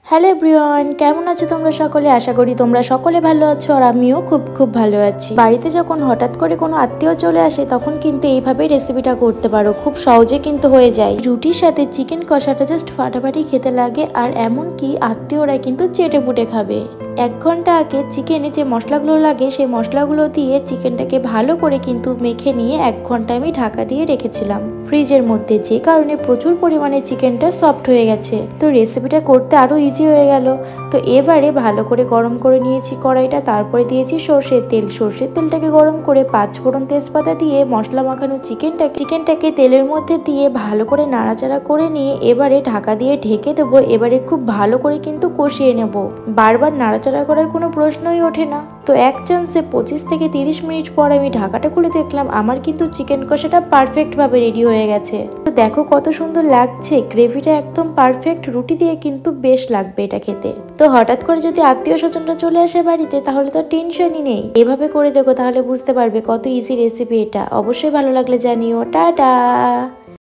Hello everyone, কেমন আছো তোমরা সকলে? আশা করি তোমরা সকলে ভালো আছো আর আমিও খুব খুব ভালো আছি। বাড়িতে যখন হঠাৎ করে কোনো আত্মীয় চলে আসে তখন কিন্তু এইভাবেই রেসিপিটা করতে পারো, খুব সহজে কিন্তু হয়ে যায়। রুটির সাথে চিকেন কষাটা জাস্ট ফাটাফাটি খেতে লাগে, আর এমনকি আত্মীয়রা কিন্তু চেটে পুটে খাবে। 1 ঘন্টা আগে চিকেনে যে মশলাগুলো লাগে সেই মশলাগুলো দিয়ে চিকেনটাকে ভালো করে কিন্তু মেখে নিয়ে 1 ঘন্টা আমি ঢাকা দিয়ে রেখেছিলাম ফ্রিজের মধ্যে, যে কারণে প্রচুর পরিমাণে চিকেনটা সফট হয়ে গেছে। তো রেসিপিটা করতে আরো ইজি হয়ে গেল। তো এবারে ভালো করে গরম করে নিয়েছি কড়াইটা, তারপরে দিয়েছি সর্ষের তেল। সর্ষের তেলটাকে গরম করে 5 ফোড়ন তেজপাতা দিয়ে মশলা মাখানো চিকেনটাকে তেলের মধ্যে দিয়ে ভালো করে নাড়াচাড়া করে নিয়ে এবারে ঢাকা দিয়ে ঢেকে দেবো। এবারে খুব ভালো করে কিন্তু কষিয়ে নেব, বারবার নাড়াচাড়া করার কোনো প্রশ্নই ওঠে না। তো এক চান্সে 25 থেকে 30 মিনিট পর আমি ঢাকাটা খুলে দেখলাম আমার কিন্তু চিকেন কষাটা পারফেক্ট ভাবে রেডি হয়ে গেছে। তো দেখো কত সুন্দর লাগছে, গ্রেভিটা একদম পারফেক্ট, রুটি দিয়ে কিন্তু বেশ লাগবে এটা খেতে। তো হঠাৎ করে যদি আত্মীয় স্বজনরা চলে আসে বাড়িতে তাহলে তো টেনশনই নেই, এভাবে করে দেখো তাহলে বুঝতে পারবে কত ইজি রেসিপি এটা। অবশ্যই ভালো লাগলে জানিও। টাটা।